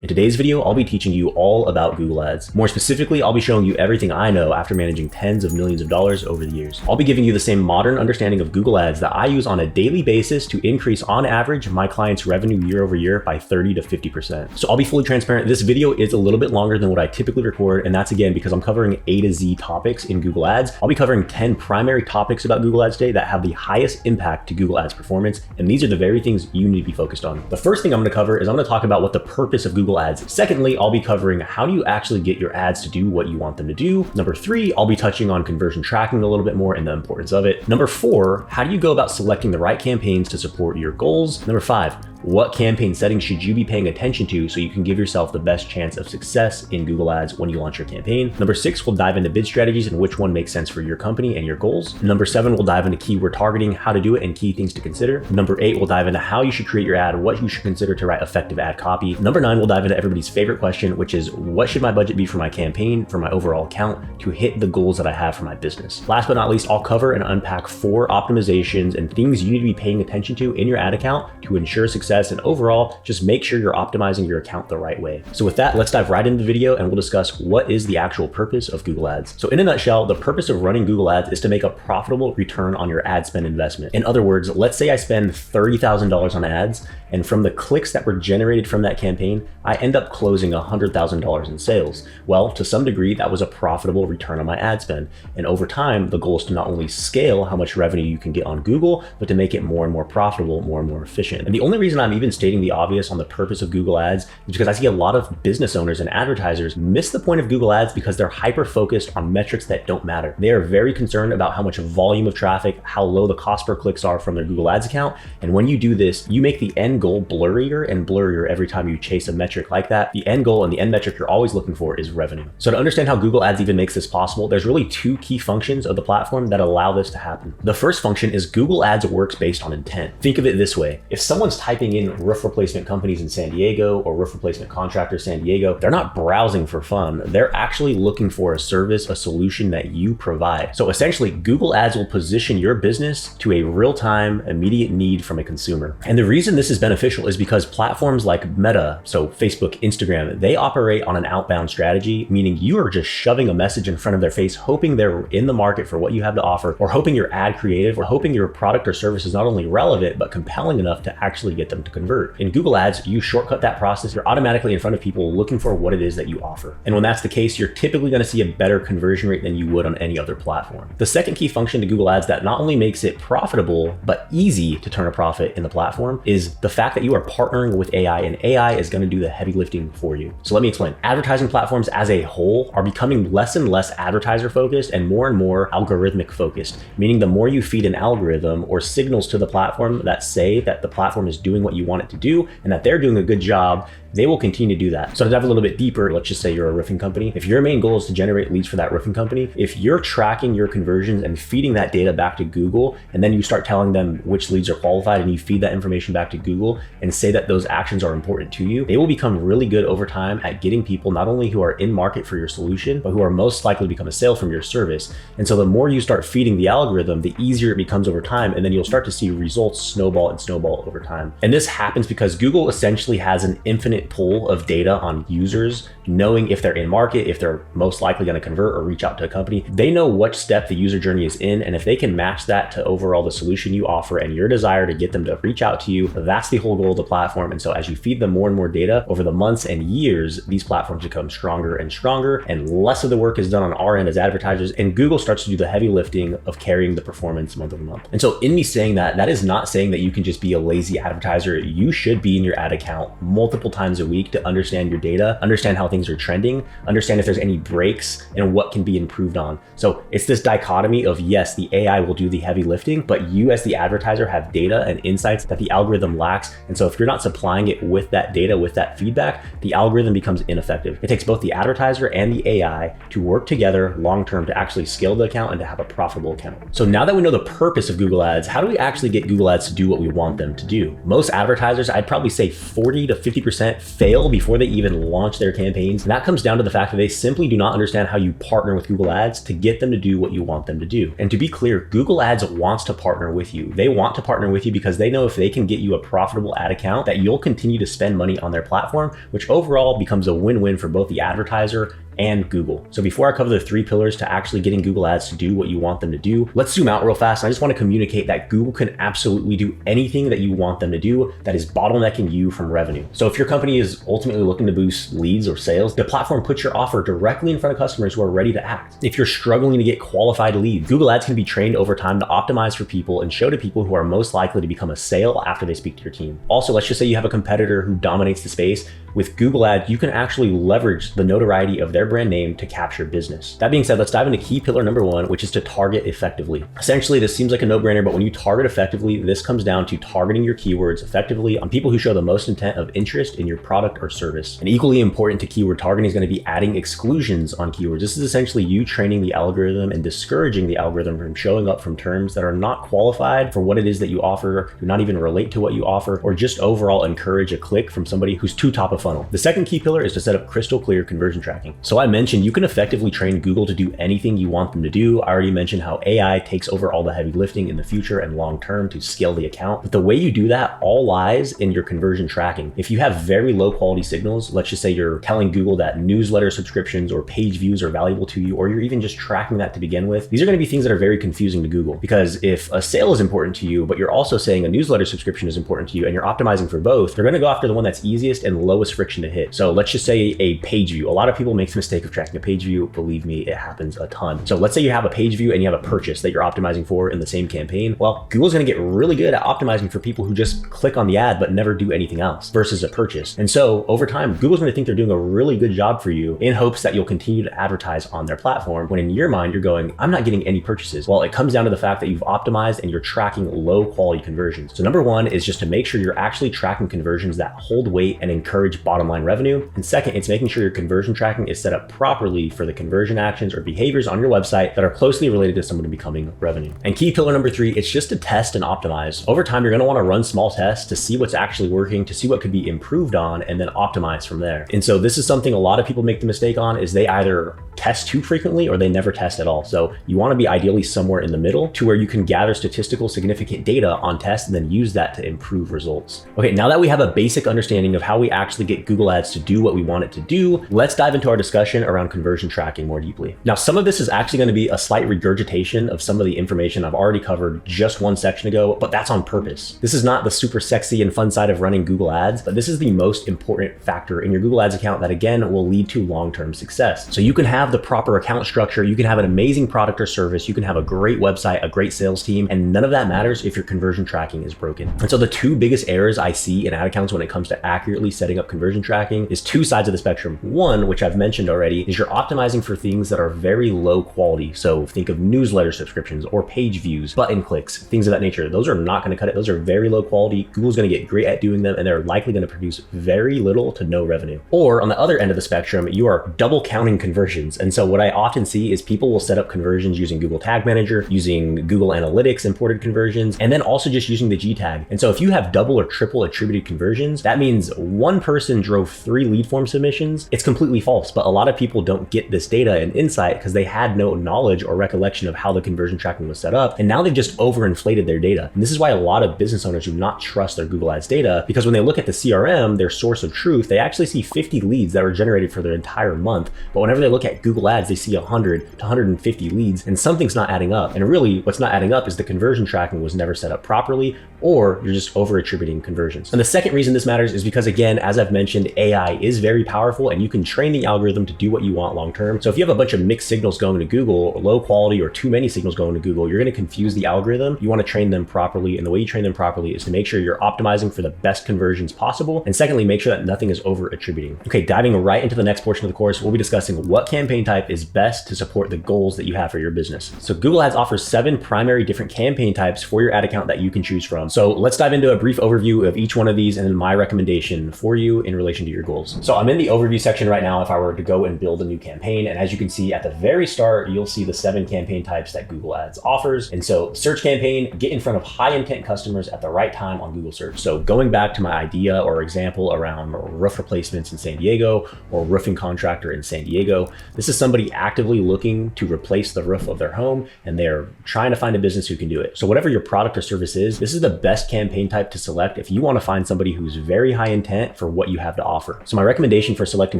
In today's video, I'll be teaching you all about Google Ads. More specifically, I'll be showing you everything I know after managing tens of millions of dollars over the years. I'll be giving you the same modern understanding of Google Ads that I use on a daily basis to increase, on average, my clients' revenue year over year by 30 to 50%. So I'll be fully transparent. This video is a little bit longer than what I typically record, and that's again because I'm covering A to Z topics in Google Ads. I'll be covering 10 primary topics about Google Ads today that have the highest impact to Google Ads performance, and these are the very things you need to be focused on. The first thing I'm going to cover is I'm going to talk about what the purpose of Google Ads. Secondly, I'll be covering how do you actually get your ads to do what you want them to do. Number 3, I'll be touching on conversion tracking a little bit more and the importance of it. Number 4, how do you go about selecting the right campaigns to support your goals? Number 5, what campaign settings should you be paying attention to so you can give yourself the best chance of success in Google Ads when you launch your campaign? Number 6, we'll dive into bid strategies and which one makes sense for your company and your goals. Number 7, we'll dive into keyword targeting, how to do it, and key things to consider. Number 8, we'll dive into how you should create your ad, what you should consider to write effective ad copy. Number 9, we'll dive into everybody's favorite question, which is what should my budget be for my campaign, for my overall account, to hit the goals that I have for my business. Last but not least, I'll cover and unpack 4 optimizations and things you need to be paying attention to in your ad account to ensure success, and overall, just make sure you're optimizing your account the right way. So with that, let's dive right into the video and we'll discuss what is the actual purpose of Google Ads. So in a nutshell, the purpose of running Google Ads is to make a profitable return on your ad spend investment. In other words, let's say I spend $30,000 on ads, and from the clicks that were generated from that campaign, I end up closing $100,000 in sales. Well, to some degree, that was a profitable return on my ad spend. And over time, the goal is to not only scale how much revenue you can get on Google, but to make it more and more profitable, more and more efficient. And the only reason I'm even stating the obvious on the purpose of Google Ads is because I see a lot of business owners and advertisers miss the point of Google Ads because they're hyper-focused on metrics that don't matter. They are very concerned about how much volume of traffic, how low the cost per clicks are from their Google Ads account. And when you do this, you make the end goal blurrier and blurrier every time you chase a metric like that. The end goal and the end metric you're always looking for is revenue. So to understand how Google Ads even makes this possible, there's really 2 key functions of the platform that allow this to happen. The first function is Google Ads works based on intent. Think of it this way. If someone's typing in roof replacement companies in San Diego or roof replacement contractors San Diego, they're not browsing for fun. They're actually looking for a service, a solution that you provide. So essentially, Google Ads will position your business to a real-time, immediate need from a consumer. And the reason this is beneficial is because platforms like Meta, so Facebook, Instagram, they operate on an outbound strategy, meaning you are just shoving a message in front of their face, hoping they're in the market for what you have to offer, or hoping your ad creative, or hoping your product or service is not only relevant, but compelling enough to actually get them to convert. In Google Ads, you shortcut that process. You're automatically in front of people looking for what it is that you offer. And when that's the case, you're typically going to see a better conversion rate than you would on any other platform. The second key function to Google Ads that not only makes it profitable, but easy to turn a profit in the platform is the fact that you are partnering with AI, and AI is going to do the heavy lifting for you. So let me explain. Advertising platforms as a whole are becoming less and less advertiser focused and more algorithmic focused, meaning the more you feed an algorithm or signals to the platform that say that the platform is doing what you want it to do and that they're doing a good job, they will continue to do that. So to dive a little bit deeper, let's just say you're a roofing company. If your main goal is to generate leads for that roofing company, if you're tracking your conversions and feeding that data back to Google, and then you start telling them which leads are qualified and you feed that information back to Google and say that those actions are important to you, they will become really good over time at getting people not only who are in market for your solution, but who are most likely to become a sale from your service. And so the more you start feeding the algorithm, the easier it becomes over time, and then you'll start to see results snowball and snowball over time. And this happens because Google essentially has an infinite pool of data on users, knowing if they're in market, if they're most likely going to convert or reach out to a company. They know which step the user journey is in, and if they can match that to overall the solution you offer and your desire to get them to reach out to you, that's the whole goal of the platform. And so as you feed them more and more data over the months and years, these platforms become stronger and stronger, and less of the work is done on our end as advertisers, and Google starts to do the heavy lifting of carrying the performance month over month. And so in me saying that, that is not saying that you can just be a lazy advertiser. You should be in your ad account multiple times a week to understand your data, understand how things are trending, understand if there's any breaks and what can be improved on. So it's this dichotomy of, yes, the AI will do the heavy lifting, but you as the advertiser have data and insights that the algorithm lacks. And so if you're not supplying it with that data, with that feedback, the algorithm becomes ineffective. It takes both the advertiser and the AI to work together long-term to actually scale the account and to have a profitable account. So now that we know the purpose of Google Ads, how do we actually get Google Ads to do what we want them to do? Most advertisers, I'd probably say 40 to 50% fail before they even launch their campaigns. And that comes down to the fact that they simply do not understand how you partner with Google Ads to get them to do what you want them to do. And to be clear, Google Ads wants to partner with you. They want to partner with you because they know if they can get you a profitable profitable ad account that you'll continue to spend money on their platform, which overall becomes a win-win for both the advertiser and Google. So before I cover the 3 pillars to actually getting Google Ads to do what you want them to do, let's zoom out real fast. I just want to communicate that Google can absolutely do anything that you want them to do that is bottlenecking you from revenue. So if your company is ultimately looking to boost leads or sales, the platform puts your offer directly in front of customers who are ready to act. If you're struggling to get qualified leads, Google Ads can be trained over time to optimize for people and show to people who are most likely to become a sale after they speak to your team. Also, let's just say you have a competitor who dominates the space. With Google Ads, you can actually leverage the notoriety of their brand name to capture business. That being said, let's dive into key pillar number 1, which is to target effectively. Essentially, this seems like a no-brainer, but when you target effectively, this comes down to targeting your keywords effectively on people who show the most intent of interest in your product or service. And equally important to keyword targeting is going to be adding exclusions on keywords. This is essentially you training the algorithm and discouraging the algorithm from showing up from terms that are not qualified for what it is that you offer, do not even relate to what you offer, or just overall encourage a click from somebody who's too top of funnel. The second key pillar is to set up crystal clear conversion tracking. So I mentioned you can effectively train Google to do anything you want them to do. I already mentioned how AI takes over all the heavy lifting in the future and long term to scale the account. But the way you do that all lies in your conversion tracking. If you have very low quality signals, let's just say you're telling Google that newsletter subscriptions or page views are valuable to you, or you're even just tracking that to begin with, these are going to be things that are very confusing to Google. Because if a sale is important to you, but you're also saying a newsletter subscription is important to you and you're optimizing for both, they're going to go after the one that's easiest and lowest friction to hit. So let's just say a page view. A lot of people make the mistake of tracking a page view. Believe me, it happens a ton. So let's say you have a page view and you have a purchase that you're optimizing for in the same campaign. Well, Google's going to get really good at optimizing for people who just click on the ad but never do anything else versus a purchase. And so over time, Google's going to think they're doing a really good job for you in hopes that you'll continue to advertise on their platform, when in your mind, you're going, I'm not getting any purchases. Well, it comes down to the fact that you've optimized and you're tracking low quality conversions. So number 1 is just to make sure you're actually tracking conversions that hold weight and encourage bottom line revenue. And second, it's making sure your conversion tracking is set up properly for the conversion actions or behaviors on your website that are closely related to someone becoming revenue. And key pillar number 3, it's just to test and optimize. Over time, you're going to want to run small tests to see what's actually working, to see what could be improved on, and then optimize from there. And so this is something a lot of people make the mistake on, is they either test too frequently or they never test at all. So you want to be ideally somewhere in the middle to where you can gather statistical significant data on tests and then use that to improve results. Okay, now that we have a basic understanding of how we actually get Google Ads to do what we want it to do, let's dive into our discussion around conversion tracking more deeply. Now, some of this is actually going to be a slight regurgitation of some of the information I've already covered just one section ago, but that's on purpose. This is not the super sexy and fun side of running Google Ads, but this is the most important factor in your Google Ads account that again will lead to long-term success. So you can have the proper account structure, you can have an amazing product or service, you can have a great website, a great sales team, and none of that matters if your conversion tracking is broken. And so the 2 biggest errors I see in ad accounts when it comes to accurately setting up conversion tracking is 2 sides of the spectrum. One, which I've mentioned already, is you're optimizing for things that are very low quality. So think of newsletter subscriptions or page views, button clicks, things of that nature. Those are not going to cut it. Those are very low quality. Google's going to get great at doing them, and they're likely going to produce very little to no revenue. Or on the other end of the spectrum, you are double counting conversions. And so what I often see is people will set up conversions using Google Tag Manager, using Google Analytics imported conversions, and then also just using the G tag. And so if you have double or triple attributed conversions, that means one person drove 3 lead form submissions. It's completely false, but a lot of people don't get this data and insight because they had no knowledge or recollection of how the conversion tracking was set up. And now they've just overinflated their data. And this is why a lot of business owners do not trust their Google Ads data, because when they look at the CRM, their source of truth, they actually see 50 leads that were generated for their entire month. But whenever they look at Google Ads, they see 100 to 150 leads, and something's not adding up. And really what's not adding up is the conversion tracking was never set up properly, or you're just over attributing conversions. And the second reason this matters is because, again, as I've mentioned, AI is very powerful and you can train the algorithm to do what you want long term. So if you have a bunch of mixed signals going to Google, or low quality or too many signals going to Google, you're going to confuse the algorithm. You want to train them properly, and the way you train them properly is to make sure you're optimizing for the best conversions possible, and secondly, make sure that nothing is over attributing. Okay, diving right into the next portion of the course, we'll be discussing what campaign type is best to support the goals that you have for your business. So Google Ads offers 7 primary different campaign types for your ad account that you can choose from. So let's dive into a brief overview of each one of these and then my recommendation for you in relation to your goals. So I'm in the overview section right now. If I were to go go and build a new campaign. And as you can see at the very start, you'll see the 7 campaign types that Google Ads offers. And so search campaign, get in front of high intent customers at the right time on Google search. So going back to my idea or example around roof replacements in San Diego or roofing contractor in San Diego, this is somebody actively looking to replace the roof of their home, and they're trying to find a business who can do it. So whatever your product or service is, this is the best campaign type to select if you want to find somebody who's very high intent for what you have to offer. So my recommendation for selecting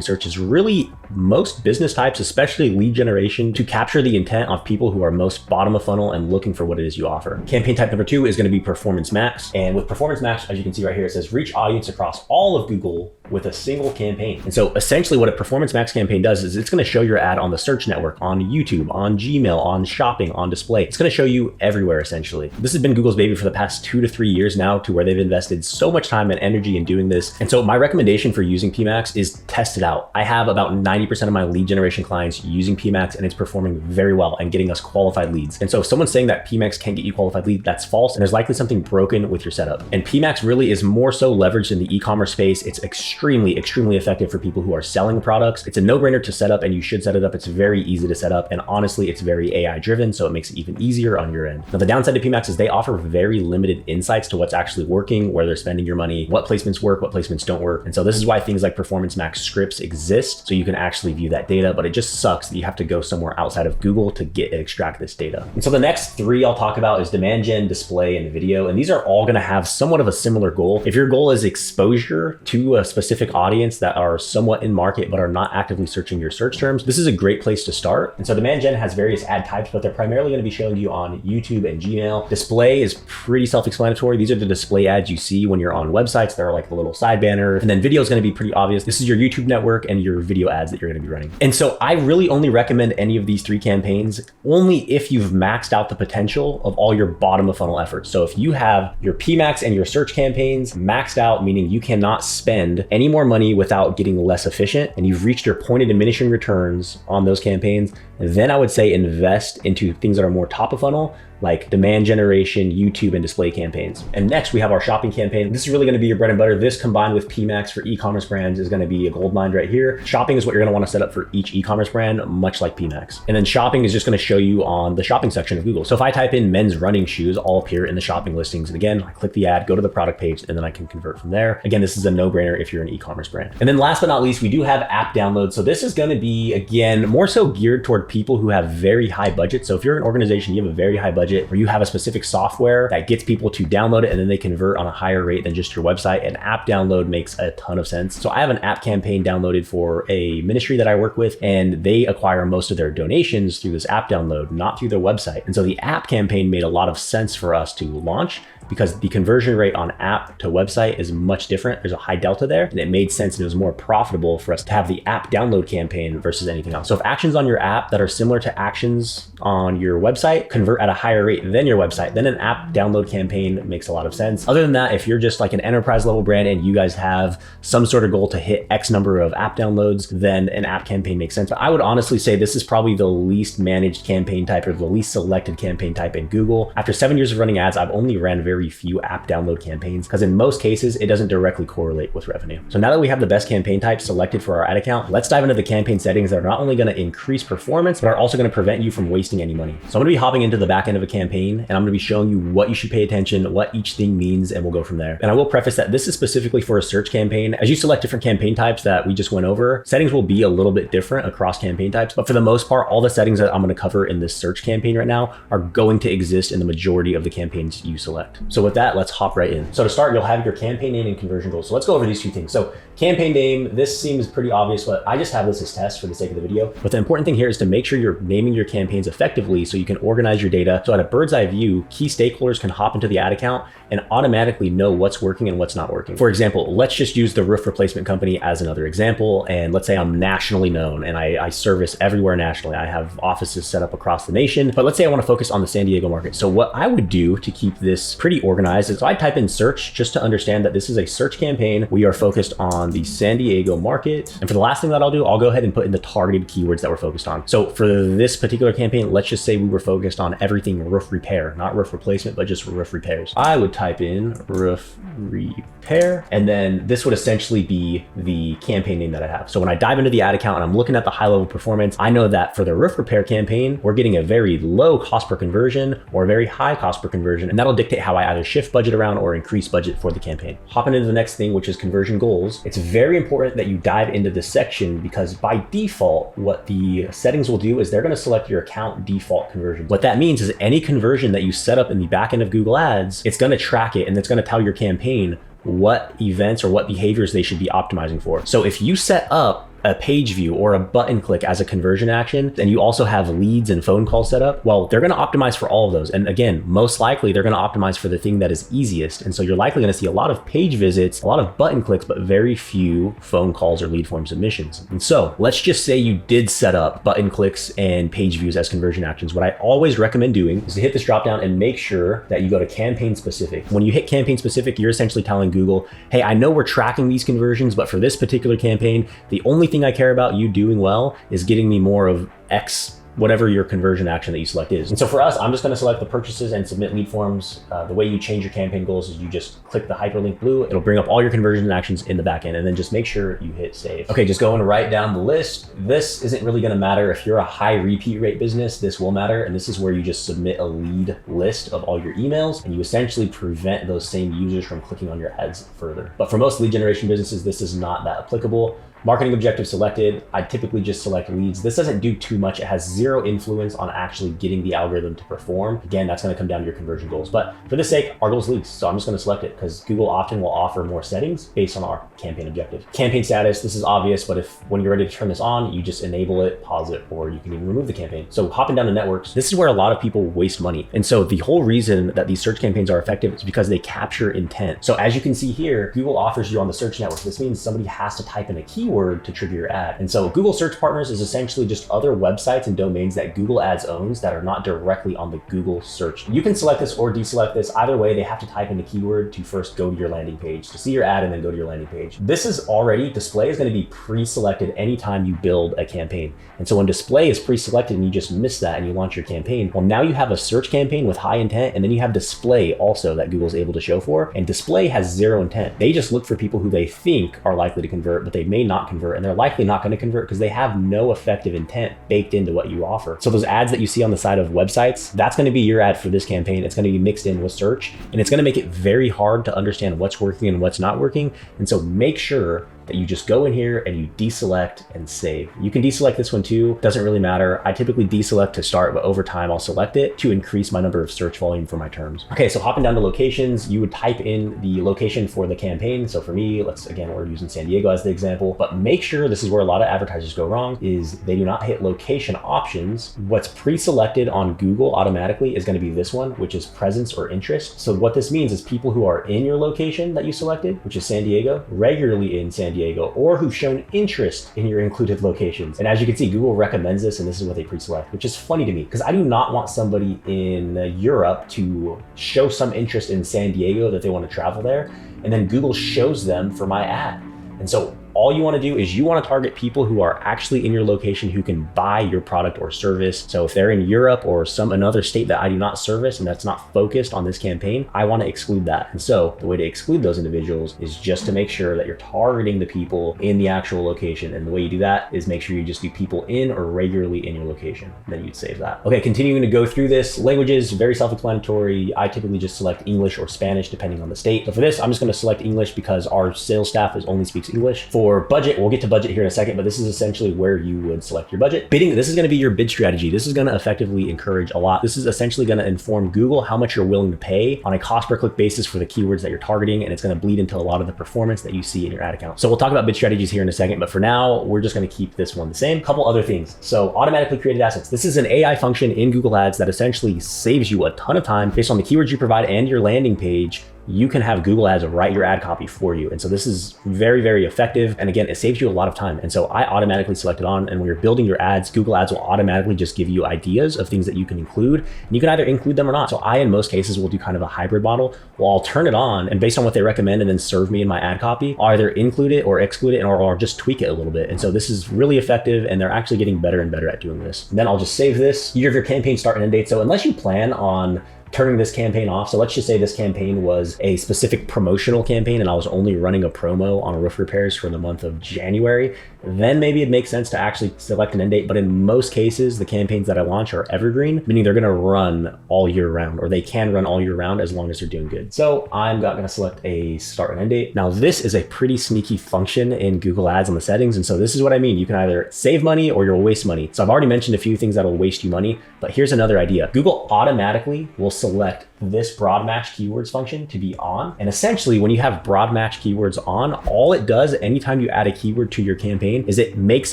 search is really most business types, especially lead generation, to capture the intent of people who are most bottom of funnel and looking for what it is you offer. Campaign type number 2 is going to be Performance Max. And with Performance Max, as you can see right here, it says reach audience across all of Google with a single campaign. And so essentially what a Performance Max campaign does is it's going to show your ad on the search network, on YouTube, on Gmail, on shopping, on display. It's going to show you everywhere essentially. This has been Google's baby for the past 2 to 3 years now, to where they've invested so much time and energy in doing this. And so my recommendation for using PMax is test it out. I have about 90% of my lead generation clients using PMax, and it's performing very well and getting us qualified leads. And so if someone's saying that PMax can't get you qualified leads, that's false, and there's likely something broken with your setup. And PMax really is more so leveraged in the e-commerce space. It's extremely effective for people who are selling products. It's a no-brainer to set up, and you should set it up. It's very easy to set up, and honestly, it's very AI driven, so it makes it even easier on your end. Now, the downside to PMax is they offer very limited insights to what's actually working, where they're spending your money, what placements work, what placements don't work. And so this is why things like Performance Max scripts exist, so you can actually view that data, but it just sucks that you have to go somewhere outside of Google to get and extract this data. And so the next 3 I'll talk about is demand gen, display, and video. And these are all going to have somewhat of a similar goal. If your goal is exposure to a specific audience that are somewhat in market but are not actively searching your search terms, this is a great place to start. And so demand gen has various ad types, but they're primarily going to be showing you on YouTube and Gmail. Display is pretty self-explanatory. These are the display ads you see when you're on websites. They're like the little side banner. And then video is going to be pretty obvious. This is your YouTube network and your video ads that you're going to be running. And so I really only recommend any of these 3 campaigns only if you've maxed out the potential of all your bottom of funnel efforts. So if you have your PMax and your search campaigns maxed out, meaning you cannot spend any more money without getting less efficient, and you've reached your point of diminishing returns on those campaigns, then I would say invest into things that are more top of funnel, like demand generation, YouTube, and display campaigns. And next we have our shopping campaign. This is really going to be your bread and butter. This combined with PMax for e-commerce brands is going to be a gold mine right here. Shopping is what you're going to want to set up for each e-commerce brand, much like PMax. And then shopping is just going to show you on the shopping section of Google. So if I type in men's running shoes, all appear in the shopping listings. And again, I click the ad, go to the product page, and then I can convert from there. Again, this is a no-brainer if you're an e-commerce brand. And then last but not least, we do have app downloads. So this is going to be, again, more so geared toward people who have very high budgets. So if you're an organization, you have a very high budget, or you have a specific software that gets people to download it and then they convert on a higher rate than just your website, an app download makes a ton of sense. So I have an app campaign downloaded for a ministry that I work with, and they acquire most of their donations through this app download, not through their website. And so the app campaign made a lot of sense for us to launch, because the conversion rate on app to website is much different. There's a high delta there, and it made sense, and it was more profitable for us to have the app download campaign versus anything else. So if actions on your app that are similar to actions on your website convert at a higher rate than your website, then an app download campaign makes a lot of sense. Other than that, if you're just like an enterprise level brand and you guys have some sort of goal to hit X number of app downloads, then an app campaign makes sense. But I would honestly say this is probably the least managed campaign type, or the least selected campaign type in Google. After 7 years of running ads, I've only ran very few app download campaigns, because in most cases, it doesn't directly correlate with revenue. So now that we have the best campaign types selected for our ad account, let's dive into the campaign settings that are not only going to increase performance, but are also going to prevent you from wasting any money. So I'm going to be hopping into the back end of a campaign, and I'm going to be showing you what you should pay attention, what each thing means, and we'll go from there. And I will preface that this is specifically for a search campaign. As you select different campaign types that we just went over, settings will be a little bit different across campaign types, but for the most part, all the settings that I'm going to cover in this search campaign right now are going to exist in the majority of the campaigns you select. So with that, let's hop right in. So to start, you'll have your campaign name and conversion goals. So let's go over these 2 things. So campaign name, this seems pretty obvious, but I just have this as test for the sake of the video. But the important thing here is to make sure you're naming your campaigns effectively so you can organize your data. So at a bird's eye view, key stakeholders can hop into the ad account and automatically know what's working and what's not working. For example, let's just use the roof replacement company as another example. And let's say I'm nationally known and I service everywhere nationally. I have offices set up across the nation, but let's say I want to focus on the San Diego market. So what I would do to keep this pretty organized is I type in search just to understand that this is a search campaign. We are focused on the San Diego market. And for the last thing that I'll do, I'll go ahead and put in the targeted keywords that we're focused on. So for this particular campaign, let's just say we were focused on everything doing roof repair, not roof replacement, but just roof repairs. I would type in roof repair, and then this would essentially be the campaign name that I have. So when I dive into the ad account and I'm looking at the high level performance, I know that for the roof repair campaign, we're getting a very low cost per conversion or a very high cost per conversion, and that'll dictate how I either shift budget around or increase budget for the campaign. Hopping into the next thing, which is conversion goals. It's very important that you dive into this section because by default, what the settings will do is they're going to select your account default conversion. What that means is any conversion that you set up in the back end of Google Ads, it's going to track it and it's going to tell your campaign what events or what behaviors they should be optimizing for. So if you set up a page view or a button click as a conversion action, and you also have leads and phone calls set up, well, they're going to optimize for all of those. And again, most likely they're going to optimize for the thing that is easiest. And so you're likely going to see a lot of page visits, a lot of button clicks, but very few phone calls or lead form submissions. And so let's just say you did set up button clicks and page views as conversion actions. What I always recommend doing is to hit this drop down and make sure that you go to campaign specific. When you hit campaign specific, you're essentially telling Google, hey, I know we're tracking these conversions, but for this particular campaign, the only thing I care about you doing well is getting me more of X, whatever your conversion action that you select is. And so for us, I'm just going to select the purchases and submit lead forms. The way you change your campaign goals is you just click the hyperlink blue. It'll bring up all your conversion actions in the back end, and then just make sure you hit save. Okay, just go and write down the list. This isn't really going to matter. If you're a high repeat rate business, this will matter. And this is where you just submit a lead list of all your emails, and you essentially prevent those same users from clicking on your ads further. But for most lead generation businesses, this is not that applicable. Marketing objective selected, I typically just select leads. This doesn't do too much. It has zero influence on actually getting the algorithm to perform. Again, that's going to come down to your conversion goals. But for this sake, our goal is leads. So I'm just going to select it because Google often will offer more settings based on our campaign objective. Campaign status, this is obvious, but if when you're ready to turn this on, you just enable it, pause it, or you can even remove the campaign. So hopping down to networks, this is where a lot of people waste money. And so the whole reason that these search campaigns are effective is because they capture intent. So as you can see here, Google offers you on the search network. This means somebody has to type in a keyword to trigger your ad. And so Google Search Partners is essentially just other websites and domains that Google Ads owns that are not directly on the Google search. You can select this or deselect this. Either way, they have to type in the keyword to first go to your landing page to see your ad and then go to your landing page. This is already, display is going to be pre-selected anytime you build a campaign. And so when display is pre-selected and you just miss that and you launch your campaign, well, now you have a search campaign with high intent, and then you have display also that Google's able to show for. And display has zero intent. They just look for people who they think are likely to convert, but they may not convert, and they're likely not going to convert because they have no effective intent baked into what you offer. So those ads that you see on the side of websites, that's going to be your ad for this campaign. It's going to be mixed in with search, and it's going to make it very hard to understand what's working and what's not working. And so make sure that you just go in here and you deselect and save. You can deselect this one too, doesn't really matter. I typically deselect to start, but over time I'll select it to increase my number of search volume for my terms. Okay, so hopping down to locations, you would type in the location for the campaign. So for me, we're using San Diego as the example, but make sure, this is where a lot of advertisers go wrong, is they do not hit location options. What's pre-selected on Google automatically is going to be this one, which is presence or interest. So what this means is people who are in your location that you selected, which is San Diego, regularly in San Diego, or who've shown interest in your included locations. And as you can see, Google recommends this, and this is what they pre-select, which is funny to me because I do not want somebody in Europe to show some interest in San Diego that they want to travel there, and then Google shows them for my ad. And so all you want to do is you want to target people who are actually in your location who can buy your product or service. So if they're in Europe or another state that I do not service and that's not focused on this campaign, I want to exclude that. And so the way to exclude those individuals is just to make sure that you're targeting the people in the actual location. And the way you do that is make sure you just do people in or regularly in your location. Then you'd save that. Okay, continuing to go through this. Languages, very self-explanatory. I typically just select English or Spanish depending on the state. So for this, I'm just going to select English because our sales staff only speaks English. For budget, we'll get to budget here in a second, but this is essentially where you would select your budget. Bidding, this is going to be your bid strategy. This is going to effectively encourage a lot. This is essentially going to inform Google how much you're willing to pay on a cost per click basis for the keywords that you're targeting, and it's going to bleed into a lot of the performance that you see in your ad account. So we'll talk about bid strategies here in a second, but for now, we're just going to keep this one the same. Couple other things. So automatically created assets. This is an AI function in Google Ads that essentially saves you a ton of time based on the keywords you provide and your landing page. you can have Google Ads write your ad copy for you. And so this is very, very effective. And again, it saves you a lot of time. And so I automatically select it on. And when you're building your ads, Google Ads will automatically just give you ideas of things that you can include. And you can either include them or not. So I, in most cases, will do kind of a hybrid model. Well, I'll turn it on, and based on what they recommend and then serve me in my ad copy, I'll either include it or exclude it, or I'll just tweak it a little bit. And so this is really effective, and they're actually getting better and better at doing this. And then I'll just save this. Year of your campaign start and end date. So unless you plan on turning this campaign off. So let's just say this campaign was a specific promotional campaign and I was only running a promo on roof repairs for the month of January, then maybe it makes sense to actually select an end date. But in most cases, the campaigns that I launch are evergreen, meaning they're gonna run all year round, or they can run all year round as long as they're doing good. So I'm gonna select a start and end date. Now this is a pretty sneaky function in Google Ads on the settings. And so this is what I mean. You can either save money or you'll waste money. So I've already mentioned a few things that'll waste you money, but here's another idea. Google automatically will select this broad match keywords function to be on. And essentially when you have broad match keywords on, all it does anytime you add a keyword to your campaign is it makes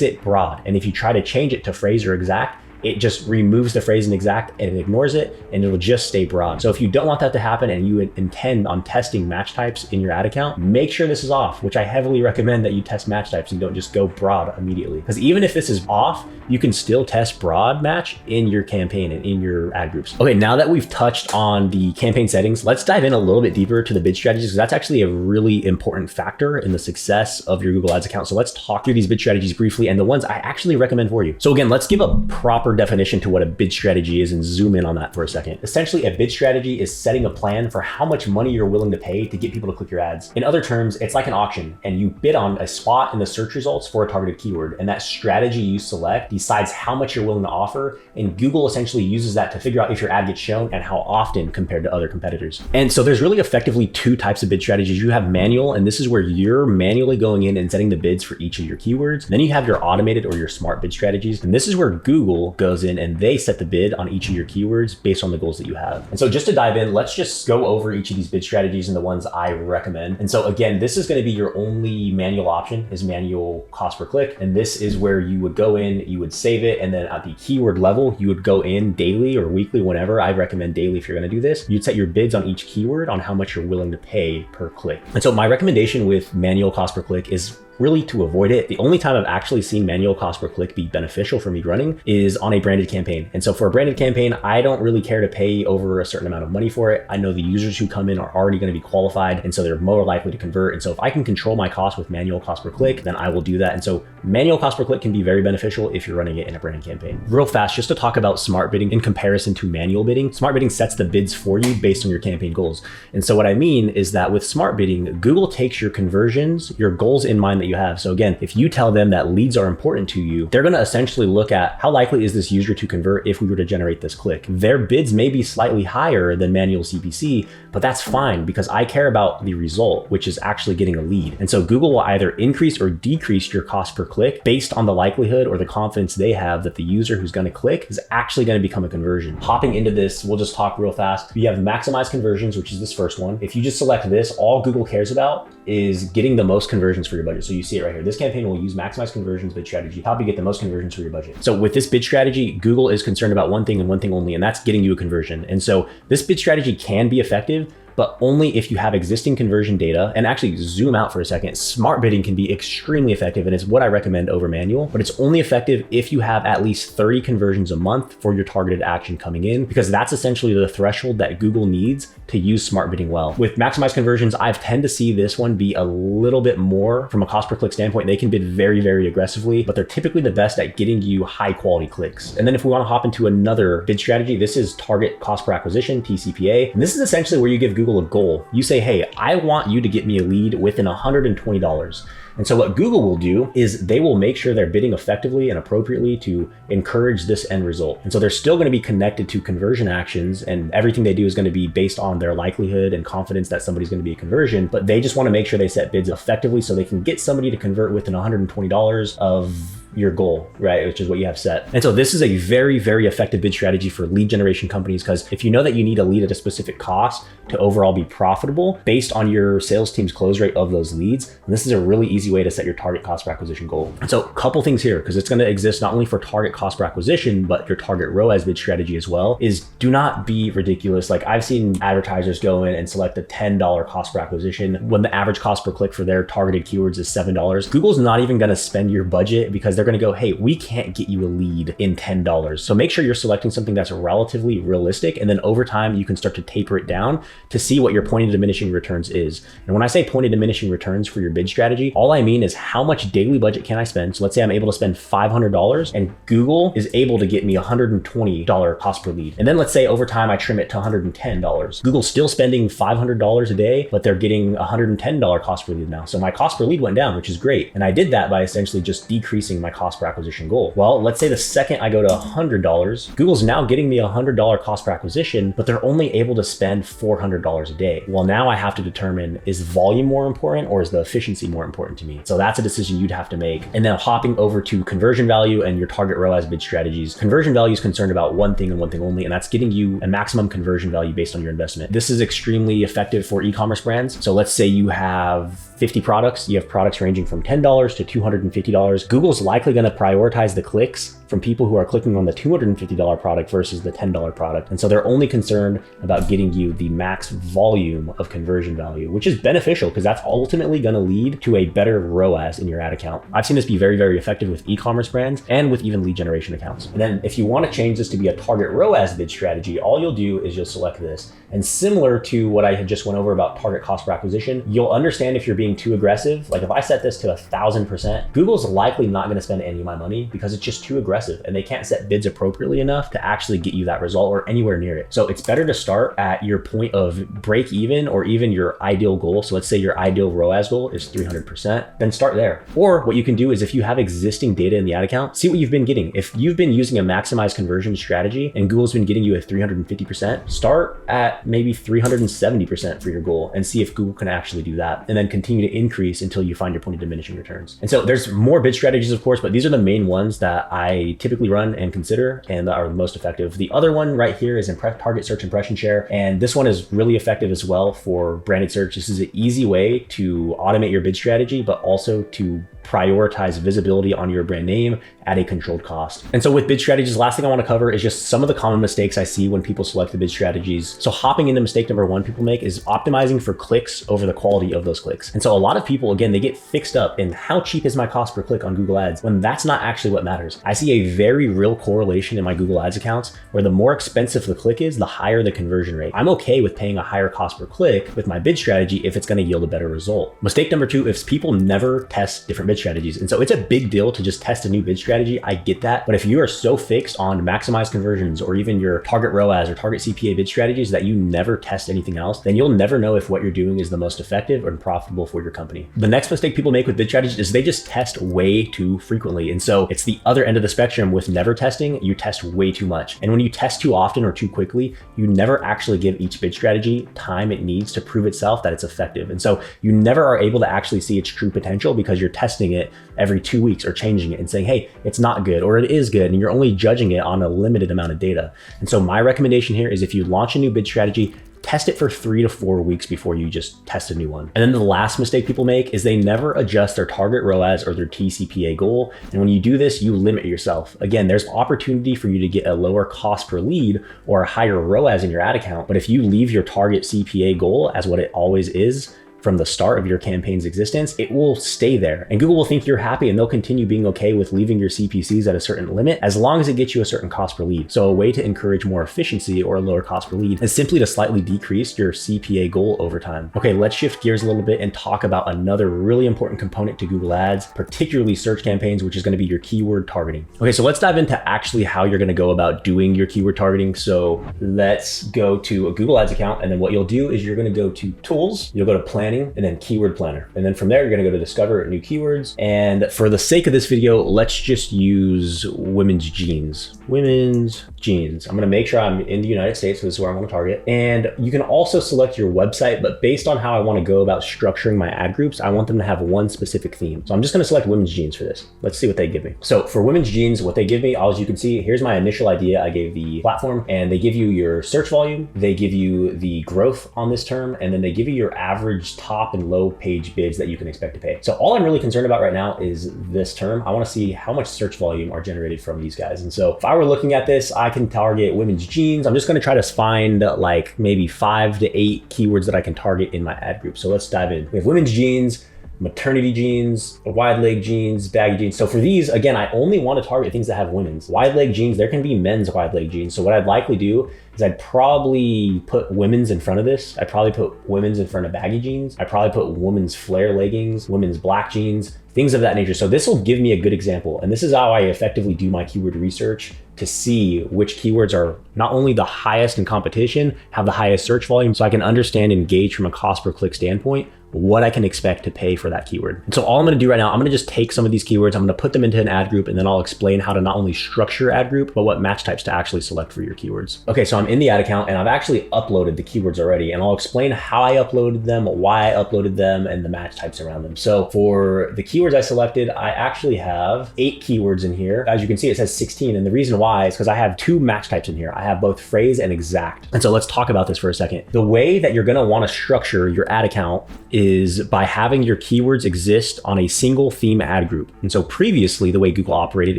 it broad. And if you try to change it to phrase or exact, it just removes the phrase and exact and it ignores it, and it'll just stay broad. So if you don't want that to happen and you intend on testing match types in your ad account, make sure this is off, which I heavily recommend that you test match types and don't just go broad immediately. Because even if this is off, you can still test broad match in your campaign and in your ad groups. Okay, now that we've touched on the campaign settings, let's dive in a little bit deeper to the bid strategies, because that's actually a really important factor in the success of your Google Ads account. So let's talk through these bid strategies briefly and the ones I actually recommend for you. So again, let's give a proper definition to what a bid strategy is and zoom in on that for a second. Essentially, a bid strategy is setting a plan for how much money you're willing to pay to get people to click your ads. In other terms, it's like an auction, and you bid on a spot in the search results for a targeted keyword, and that strategy you select decides how much you're willing to offer, and Google essentially uses that to figure out if your ad gets shown and how often compared to other competitors. And so there's really effectively two types of bid strategies. You have manual, and this is where you're manually going in and setting the bids for each of your keywords. Then you have your automated or your smart bid strategies, and this is where Google goes in and they set the bid on each of your keywords based on the goals that you have. And so just to dive in, let's just go over each of these bid strategies and the ones I recommend. And so again, this is going to be your only manual option, is manual cost per click. And this is where you would go in, you would save it, and then at the keyword level, you would go in daily or weekly, whenever. I recommend daily if you're going to do this. You'd set your bids on each keyword on how much you're willing to pay per click. And so my recommendation with manual cost per click is really to avoid it. The only time I've actually seen manual cost per click be beneficial for me running is on a branded campaign. And so for a branded campaign, I don't really care to pay over a certain amount of money for it. I know the users who come in are already going to be qualified, and so they're more likely to convert. And so if I can control my cost with manual cost per click, then I will do that. And so manual cost per click can be very beneficial if you're running it in a branded campaign. Real fast, just to talk about smart bidding in comparison to manual bidding. Smart bidding sets the bids for you based on your campaign goals. And so what I mean is that with smart bidding, Google takes your conversions, your goals in mind that you have. So again, if you tell them that leads are important to you, they're going to essentially look at how likely is this user to convert if we were to generate this click. Their bids may be slightly higher than manual CPC, but that's fine because I care about the result, which is actually getting a lead. And so Google will either increase or decrease your cost per click based on the likelihood or the confidence they have that the user who's going to click is actually going to become a conversion. Hopping into this, we'll just talk real fast. You have maximize conversions, which is this first one. If you just select this, all Google cares about is getting the most conversions for your budget. So you see it right here. This campaign will use maximize conversions bid strategy, help you get the most conversions for your budget. So with this bid strategy, Google is concerned about one thing and one thing only, and that's getting you a conversion. And so this bid strategy can be effective, but only if you have existing conversion data. And actually zoom out for a second, smart bidding can be extremely effective, and it's what I recommend over manual, but it's only effective if you have at least 30 conversions a month for your targeted action coming in, because that's essentially the threshold that Google needs to use smart bidding well. With maximize conversions, I tend to see this one be a little bit more from a cost per click standpoint. They can bid very, very aggressively, but they're typically the best at getting you high quality clicks. And then if we want to hop into another bid strategy, this is target cost per acquisition, TCPA. And this is essentially where you give Google a goal. You say, hey, I want you to get me a lead within $120. And so what Google will do is they will make sure they're bidding effectively and appropriately to encourage this end result. And so they're still going to be connected to conversion actions, and everything they do is going to be based on their likelihood and confidence that somebody's going to be a conversion, but they just want to make sure they set bids effectively so they can get somebody to convert within $120 of your goal, right? Which is what you have set. And so this is a very, very effective bid strategy for lead generation companies, because if you know that you need a lead at a specific cost to overall be profitable based on your sales team's close rate of those leads, and this is a really easy way to set your target cost per acquisition goal. And so a couple things here, because it's going to exist not only for target cost per acquisition, but your target ROAS bid strategy as well, is do not be ridiculous. Like I've seen advertisers go in and select a $10 cost per acquisition when the average cost per click for their targeted keywords is $7. Google's not even going to spend your budget because they're going to go, hey, we can't get you a lead in $10. So make sure you're selecting something that's relatively realistic. And then over time, you can start to taper it down to see what your point of diminishing returns is. And when I say point of diminishing returns for your bid strategy, all I mean is how much daily budget can I spend? So let's say I'm able to spend $500 and Google is able to get me $120 cost per lead. And then let's say over time, I trim it to $110. Google's still spending $500 a day, but they're getting $110 cost per lead now. So my cost per lead went down, which is great. And I did that by essentially just decreasing my cost per acquisition goal. Well, let's say the second I go to $100, Google's now getting me $100 cost per acquisition, but they're only able to spend $400 a day. Well, now I have to determine, is volume more important or is the efficiency more important to me? So that's a decision you'd have to make. And then hopping over to conversion value and your target ROAS bid strategies. Conversion value is concerned about one thing and one thing only, and that's getting you a maximum conversion value based on your investment. This is extremely effective for e-commerce brands. So let's say you have 50 products, you have products ranging from $10 to $250. Google's likely going to prioritize the clicks from people who are clicking on the $250 product versus the $10 product. And so they're only concerned about getting you the max volume of conversion value, which is beneficial because that's ultimately going to lead to a better ROAS in your ad account. I've seen this be very, very effective with e-commerce brands and with even lead generation accounts. And then if you want to change this to be a target ROAS bid strategy, all you'll do is you'll select this. And similar to what I had just went over about target cost per acquisition, you'll understand if you're being too aggressive. Like if I set this to 1,000%, Google's likely not going to spend any of my money because it's just too aggressive and they can't set bids appropriately enough to actually get you that result or anywhere near it. So it's better to start at your point of break even or even your ideal goal. So let's say your ideal ROAS goal is 300%, then start there. Or what you can do is if you have existing data in the ad account, see what you've been getting. If you've been using a maximized conversion strategy and Google's been getting you a 350%, start at maybe 370% for your goal and see if Google can actually do that. And then continue to increase until you find your point of diminishing returns. And so there's more bid strategies, of course, but these are the main ones that I typically run and consider and that are the most effective. The other one right here is target search impression share. And this one is really effective as well for branded search. This is an easy way to automate your bid strategy, but also to prioritize visibility on your brand name at a controlled cost. And so with bid strategies, last thing I want to cover is just some of the common mistakes I see when people select the bid strategies. So hopping into mistake number one people make is optimizing for clicks over the quality of those clicks. And so a lot of people, again, they get fixed up in how cheap is my cost per click on Google Ads when that's not actually what matters. I see a very real correlation in my Google Ads accounts where the more expensive the click is, the higher the conversion rate. I'm okay with paying a higher cost per click with my bid strategy if it's going to yield a better result. Mistake number two is people never test different bid strategies. And so it's a big deal to just test a new bid strategy. I get that. But if you are so fixed on maximized conversions or even your target ROAS or target CPA bid strategies that you never test anything else, then you'll never know if what you're doing is the most effective and profitable for your company. The next mistake people make with bid strategies is they just test way too frequently. And so it's the other end of the spectrum with never testing, you test way too much. And when you test too often or too quickly, you never actually give each bid strategy time it needs to prove itself that it's effective. And so you never are able to actually see its true potential because you're testing it every 2 weeks or changing it and saying, hey, it's not good or it is good. And you're only judging it on a limited amount of data. And so my recommendation here is if you launch a new bid strategy, test it for 3 to 4 weeks before you just test a new one. And then the last mistake people make is they never adjust their target ROAS or their TCPA goal. And when you do this, you limit yourself. Again, there's opportunity for you to get a lower cost per lead or a higher ROAS in your ad account. But if you leave your target CPA goal as what it always is, from the start of your campaign's existence, it will stay there. And Google will think you're happy and they'll continue being okay with leaving your CPCs at a certain limit as long as it gets you a certain cost per lead. So a way to encourage more efficiency or a lower cost per lead is simply to slightly decrease your CPA goal over time. Okay, let's shift gears a little bit and talk about another really important component to Google Ads, particularly search campaigns, which is going to be your keyword targeting. Okay, so let's dive into actually how you're going to go about doing your keyword targeting. So let's go to a Google Ads account, and then what you'll do is you're going to go to tools, you'll go to plan planning, and then keyword planner. And then from there, you're gonna go to discover new keywords. And for the sake of this video, let's just use women's jeans. Women's jeans. I'm gonna make sure I'm in the United States, so this is where I wanna target. And you can also select your website, but based on how I wanna go about structuring my ad groups, I want them to have one specific theme. So I'm just gonna select women's jeans for this. Let's see what they give me. So for women's jeans, what they give me, as you can see, here's my initial idea. I gave the platform, and they give you your search volume, they give you the growth on this term, and then they give you your average top and low page bids that you can expect to pay. So all I'm really concerned about right now is this term. I wanna see how much search volume are generated from these guys. And so if I were looking at this, I can target women's jeans. I'm just gonna try to find like maybe 5 to 8 keywords that I can target in my ad group. So let's dive in. We have women's jeans, maternity jeans, wide leg jeans, baggy jeans. So for these, again, I only want to target things that have women's. Wide leg jeans, there can be men's wide leg jeans. So what I'd likely do is I'd probably put women's in front of this. I'd probably put women's in front of baggy jeans. I'd probably put women's flare leggings, women's black jeans, things of that nature. So this will give me a good example. And this is how I effectively do my keyword research to see which keywords are not only the highest in competition, have the highest search volume, so I can understand and gauge from a cost per click standpoint what I can expect to pay for that keyword. And so all I'm gonna do right now, I'm gonna just take some of these keywords, I'm gonna put them into an ad group, and then I'll explain how to not only structure ad group, but what match types to actually select for your keywords. Okay, so I'm in the ad account and I've actually uploaded the keywords already, and I'll explain how I uploaded them, why I uploaded them, and the match types around them. So for the keywords I selected, I actually have 8 keywords in here. As you can see, it says 16, and the reason why is because I have 2 match types in here. I have both phrase and exact. And so let's talk about this for a second. The way that you're gonna wanna structure your ad account is by having your keywords exist on a single theme ad group. And so previously, the way Google operated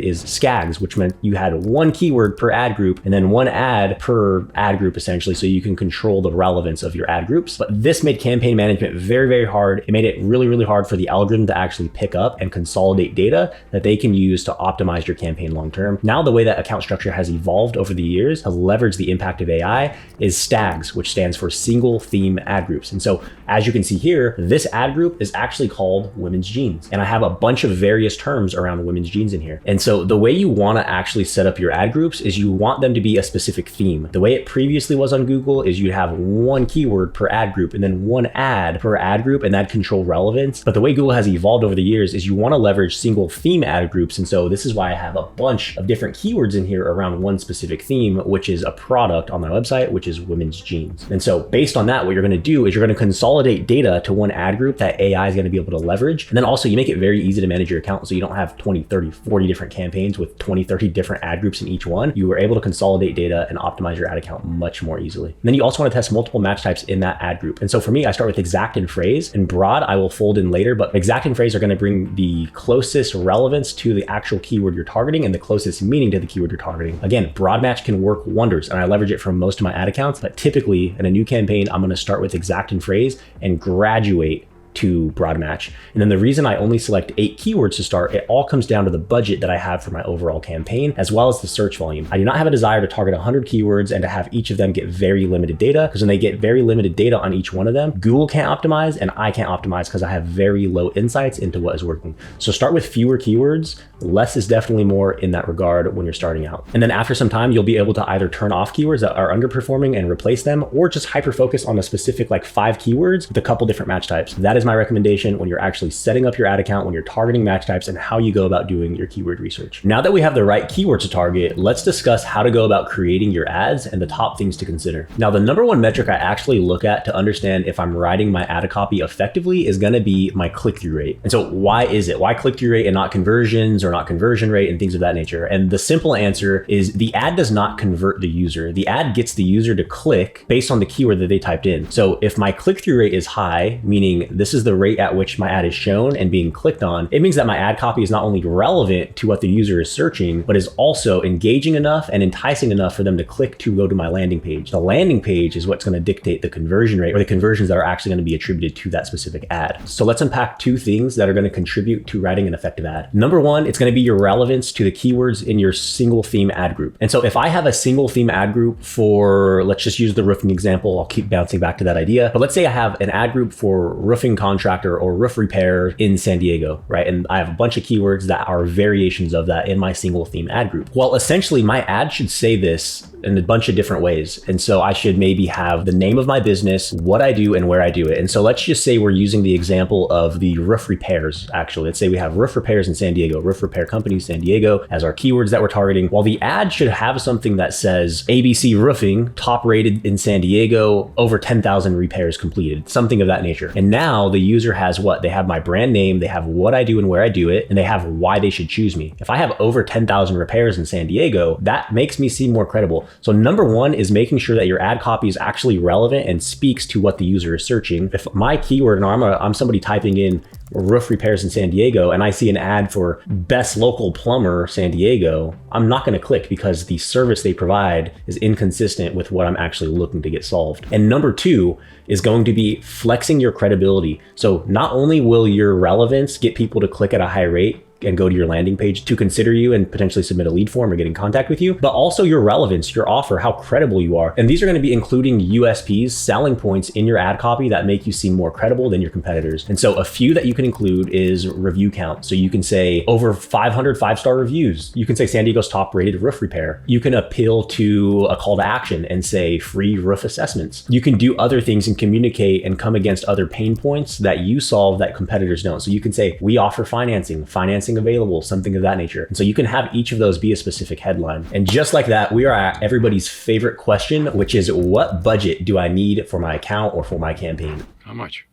is SKAGs, which meant you had 1 keyword per ad group and then 1 ad per ad group, essentially, so you can control the relevance of your ad groups. But this made campaign management very, very hard. It made it really, really hard for the algorithm to actually pick up and consolidate data that they can use to optimize your campaign long-term. Now, the way that account structure has evolved over the years to leverage the impact of AI is STAGs, which stands for single theme ad groups. And so as you can see here, this ad group is actually called women's jeans. And I have a bunch of various terms around women's jeans in here. And so the way you want to actually set up your ad groups is you want them to be a specific theme. The way it previously was on Google is you'd have 1 keyword per ad group and then 1 ad per ad group, and that'd control relevance. But the way Google has evolved over the years is you want to leverage single theme ad groups. And so this is why I have a bunch of different keywords in here around one specific theme, which is a product on my website, which is women's jeans. And so based on that, what you're going to do is you're going to consolidate data to 1 ad group that AI is going to be able to leverage. And then also you make it very easy to manage your account, so you don't have 20, 30, 40 different campaigns with 20, 30 different ad groups in each one. You are able to consolidate data and optimize your ad account much more easily. And then you also want to test multiple match types in that ad group. And so for me, I start with exact and phrase, and broad I will fold in later, but exact and phrase are going to bring the closest relevance to the actual keyword you're targeting and the closest meaning to the keyword you're targeting. Again, broad match can work wonders, and I leverage it from most of my ad accounts, but typically in a new campaign, I'm going to start with exact and phrase and graduate to broad match. And then the reason I only select 8 keywords to start, it all comes down to the budget that I have for my overall campaign, as well as the search volume. I do not have a desire to target 100 keywords and to have each of them get very limited data, because when they get very limited data on each one of them, Google can't optimize and I can't optimize because I have very low insights into what is working. So start with fewer keywords. Less is definitely more in that regard when you're starting out. And then after some time, you'll be able to either turn off keywords that are underperforming and replace them, or just hyper focus on a specific like 5 keywords with a couple different match types. That is my recommendation when you're actually setting up your ad account, when you're targeting match types, and how you go about doing your keyword research. Now that we have the right keywords to target, let's discuss how to go about creating your ads and the top things to consider. Now, the number 1 metric I actually look at to understand if I'm writing my ad copy effectively is going to be my click-through rate. And so why is it? Why click-through rate and not conversions or not conversion rate and things of that nature? And the simple answer is the ad does not convert the user. The ad gets the user to click based on the keyword that they typed in. So if my click-through rate is high, meaning this is the rate at which my ad is shown and being clicked on, it means that my ad copy is not only relevant to what the user is searching, but is also engaging enough and enticing enough for them to click to go to my landing page. The landing page is what's going to dictate the conversion rate, or the conversions that are actually going to be attributed to that specific ad. So let's unpack 2 things that are going to contribute to writing an effective ad. Number 1, it's going to be your relevance to the keywords in your single theme ad group. And so if I have a single theme ad group for, let's just use the roofing example, I'll keep bouncing back to that idea, but let's say I have an ad group for roofing contractor or roof repair in San Diego, right? And I have a bunch of keywords that are variations of that in my single theme ad group. Well, essentially my ad should say this in a bunch of different ways. And so I should maybe have the name of my business, what I do, and where I do it. And so let's just say we're using the example of the roof repairs. Actually, let's say we have roof repairs in San Diego, roof repair company San Diego as our keywords that we're targeting. Well, the ad should have something that says ABC Roofing, top rated in San Diego, over 10,000 repairs completed, something of that nature. And now the user has what? They have my brand name, they have what I do and where I do it, and they have why they should choose me. If I have over 10,000 repairs in San Diego, that makes me seem more credible. So number one is making sure that your ad copy is actually relevant and speaks to what the user is searching. If my keyword, and I'm somebody typing in roof repairs in San Diego and I see an ad for best local plumber San Diego, I'm not going to click because the service they provide is inconsistent with what I'm actually looking to get solved. And number two is going to be flexing your credibility. So not only will your relevance get people to click at a high rate and go to your landing page to consider you and potentially submit a lead form or get in contact with you, but also your relevance, your offer, how credible you are. And these are going to be including USPs, selling points in your ad copy that make you seem more credible than your competitors. And so a few that you can include is review count. So you can say over 500 five-star reviews. You can say San Diego's top rated roof repair. You can appeal to a call to action and say free roof assessments. You can do other things and communicate and come against other pain points that you solve that competitors don't. So you can say, we offer financing available, something of that nature. And so you can have each of those be a specific headline. And just like that, we are at everybody's favorite question, which is what budget do I need for my account or for my campaign? How much?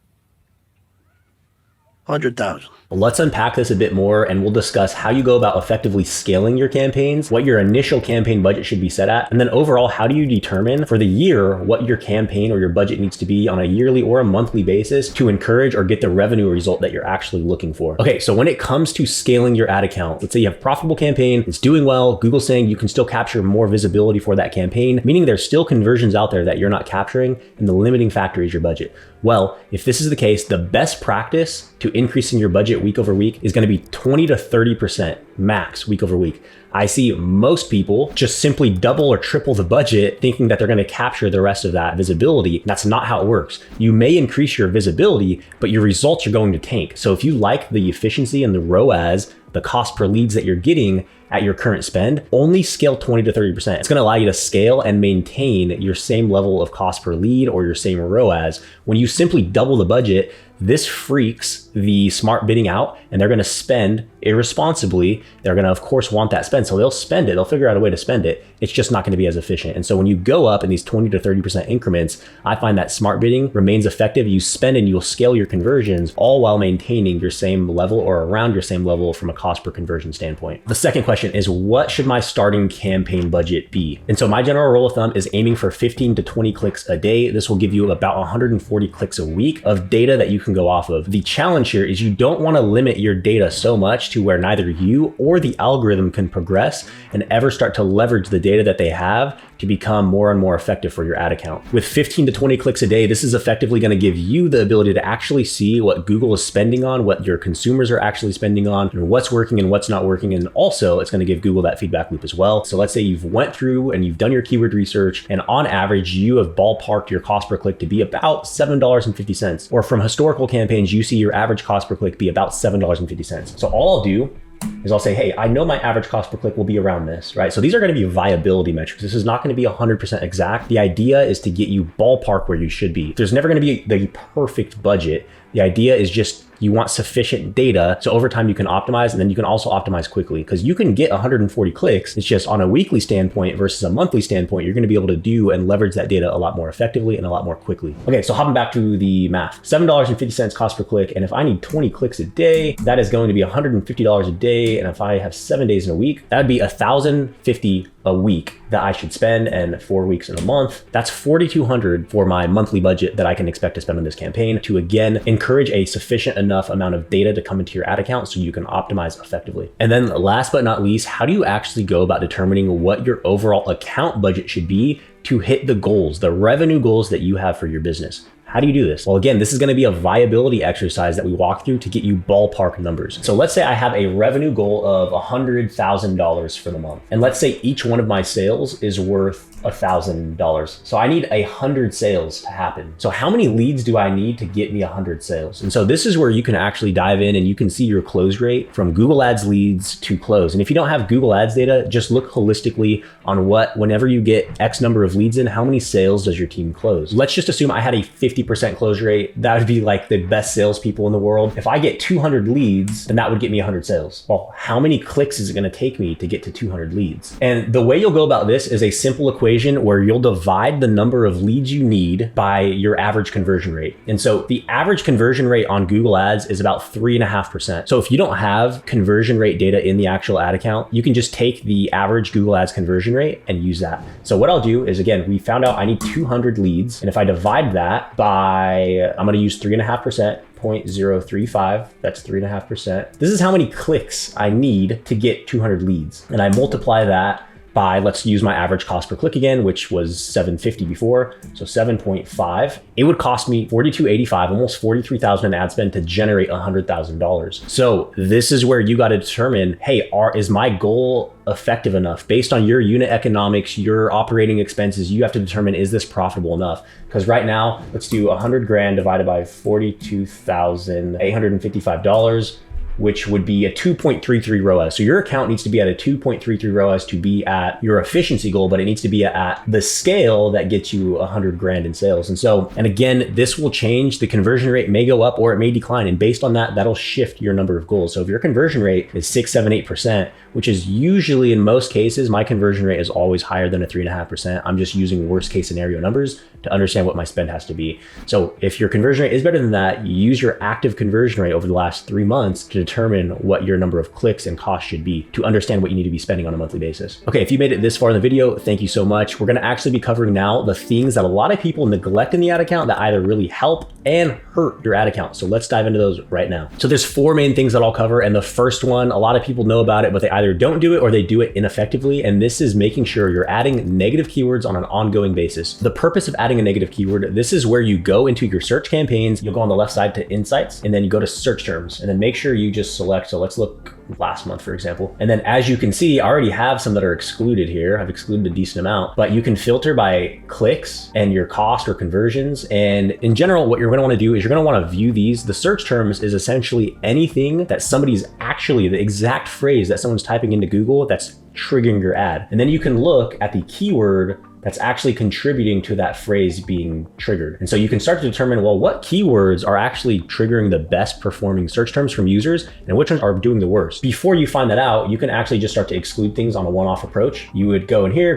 100,000. Let's unpack this a bit more and we'll discuss how you go about effectively scaling your campaigns, what your initial campaign budget should be set at, and then overall, how do you determine for the year what your campaign or your budget needs to be on a yearly or a monthly basis to encourage or get the revenue result that you're actually looking for. Okay, so when it comes to scaling your ad account, let's say you have a profitable campaign, it's doing well, Google's saying you can still capture more visibility for that campaign, meaning there's still conversions out there that you're not capturing, and the limiting factor is your budget. Well, if this is the case, the best practice to increasing your budget week over week is going to be 20 to 30% max week over week. I see most people just simply double or triple the budget thinking that they're going to capture the rest of that visibility. That's not how it works. You may increase your visibility, but your results are going to tank. So if you like the efficiency and the ROAS, the cost per leads that you're getting at your current spend, only scale 20 to 30%. It's going to allow you to scale and maintain your same level of cost per lead or your same ROAS. When you simply double the budget, this freaks the smart bidding out and they're going to spend irresponsibly. They're going to, of course, want that spend. So they'll spend it. They'll figure out a way to spend it. It's just not going to be as efficient. And so when you go up in these 20 to 30% increments, I find that smart bidding remains effective. You spend and you'll scale your conversions all while maintaining your same level or around your same level from a cost per conversion standpoint. The second question is, what should my starting campaign budget be? And so my general rule of thumb is aiming for 15 to 20 clicks a day. This will give you about 140 clicks a week of data that you can go off of. The challenge here is you don't want to limit your data so much to where neither you or the algorithm can progress and ever start to leverage the data that they have to become more and more effective for your ad account. With 15 to 20 clicks a day, this is effectively going to give you the ability to actually see what Google is spending on, what your consumers are actually spending on, and what's working and what's not working. And also it's going to give Google that feedback loop as well. So let's say you've went through and you've done your keyword research, and on average, you have ballparked your cost per click to be about $7.50. Or from historical campaigns, you see your average cost per click be about $7.50. So all I'll do is I'll say, hey, I know my average cost per click will be around this, right? So these are going to be viability metrics. This is not going to be 100% exact. The idea is to get you ballpark where you should be. There's never going to be the perfect budget. The idea is just you want sufficient data so over time you can optimize, and then you can also optimize quickly because you can get 140 clicks. It's just on a weekly standpoint versus a monthly standpoint, you're going to be able to do and leverage that data a lot more effectively and a lot more quickly. Okay, so hopping back to the math, $7.50 cost per click. And if I need 20 clicks a day, that is going to be $150 a day. And if I have 7 days in a week, that would be $1,050 a week that I should spend, and 4 weeks in a month. That's $4,200 for my monthly budget that I can expect to spend on this campaign to, again, encourage a sufficient enough amount of data to come into your ad account so you can optimize effectively. And then last but not least, how do you actually go about determining what your overall account budget should be to hit the goals, the revenue goals that you have for your business? How do you do this? Well, again, this is going to be a viability exercise that we walk through to get you ballpark numbers. So let's say I have a revenue goal of $100,000 for the month. And let's say each one of my sales is worth $1,000. So I need 100 sales to happen. So how many leads do I need to get me 100 sales? And so this is where you can actually dive in and you can see your close rate from Google Ads leads to close. And if you don't have Google Ads data, just look holistically on whenever you get X number of leads in, how many sales does your team close? Let's just assume I had a 50% close rate. That would be like the best salespeople in the world. If I get 200 leads, then that would get me 100 sales. Well, how many clicks is it going to take me to get to 200 leads? And the way you'll go about this is a simple equation where you'll divide the number of leads you need by your average conversion rate. And so the average conversion rate on Google Ads is about 3.5%. So if you don't have conversion rate data in the actual ad account, you can just take the average Google Ads conversion rate and use that. So what I'll do is, again, we found out I need 200 leads. And if I divide that by, I'm going to use 3.5%. 0.035, that's 3.5%. This is how many clicks I need to get 200 leads. And I multiply that by, let's use my average cost per click again, which was $7.50 before, so 7.5. It would cost me $42.85, almost $43,000 in ad spend to generate $100,000. So this is where you got to determine, hey, is my goal effective enough? Based on your unit economics, your operating expenses, you have to determine, is this profitable enough? Because right now, let's do 100 grand divided by $42,855. Which would be a 2.33 ROAS. So your account needs to be at a 2.33 ROAS to be at your efficiency goal, but it needs to be at the scale that gets you 100 grand in sales. And again, this will change. The conversion rate may go up or it may decline. And based on that, that'll shift your number of goals. So if your conversion rate is 6, 7, 8%, which is usually in most cases, my conversion rate is always higher than a 3.5%. I'm just using worst case scenario numbers to understand what my spend has to be. So if your conversion rate is better than that, you use your active conversion rate over the last 3 months to determine what your number of clicks and costs should be to understand what you need to be spending on a monthly basis. Okay, if you made it this far in the video, thank you so much. We're gonna actually be covering now the things that a lot of people neglect in the ad account that either really help and hurt your ad account. So let's dive into those right now. So there's 4 main things that I'll cover. And the first one, a lot of people know about it, but they either don't do it or they do it ineffectively. And this is making sure you're adding negative keywords on an ongoing basis. The purpose of adding a negative keyword, this is where you go into your search campaigns, you'll go on the left side to insights, and then you go to search terms, and then make sure you just select. So let's look last month, for example. And then as you can see, I already have some that are excluded here. I've excluded a decent amount, but you can filter by clicks and your cost or conversions. And in general, what you're going to want to do is you're going to want to view these. The search terms is essentially anything that somebody's actually, the exact phrase that someone's typing into Google that's triggering your ad. And then you can look at the keyword that's actually contributing to that phrase being triggered. And so you can start to determine, well, what keywords are actually triggering the best performing search terms from users and which ones are doing the worst. Before you find that out, you can actually just start to exclude things on a one-off approach. You would go in here,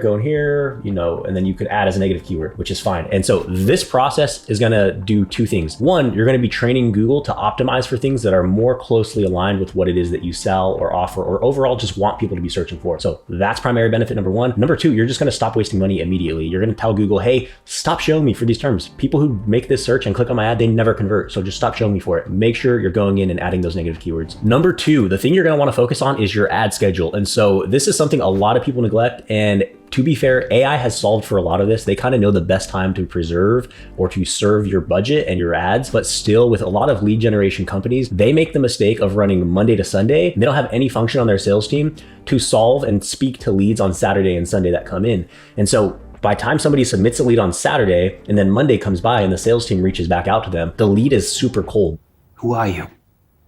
and then you could add as a negative keyword, which is fine. And so this process is gonna do 2 things. One, you're gonna be training Google to optimize for things that are more closely aligned with what it is that you sell or offer, or overall just want people to be searching for. So that's primary benefit number 1. Number 2, you're just gonna stop wasting money immediately. You're going to tell Google, hey, stop showing me for these terms. People who make this search and click on my ad, they never convert. So just stop showing me for it. Make sure you're going in and adding those negative keywords. Number 2, the thing you're going to want to focus on is your ad schedule. And so this is something a lot of people neglect. And to be fair, AI has solved for a lot of this. They kind of know the best time to preserve or to serve your budget and your ads, but still with a lot of lead generation companies, they make the mistake of running Monday to Sunday. They don't have any function on their sales team to solve and speak to leads on Saturday and Sunday that come in. And so by the time somebody submits a lead on Saturday and then Monday comes by and the sales team reaches back out to them, the lead is super cold. Who are you?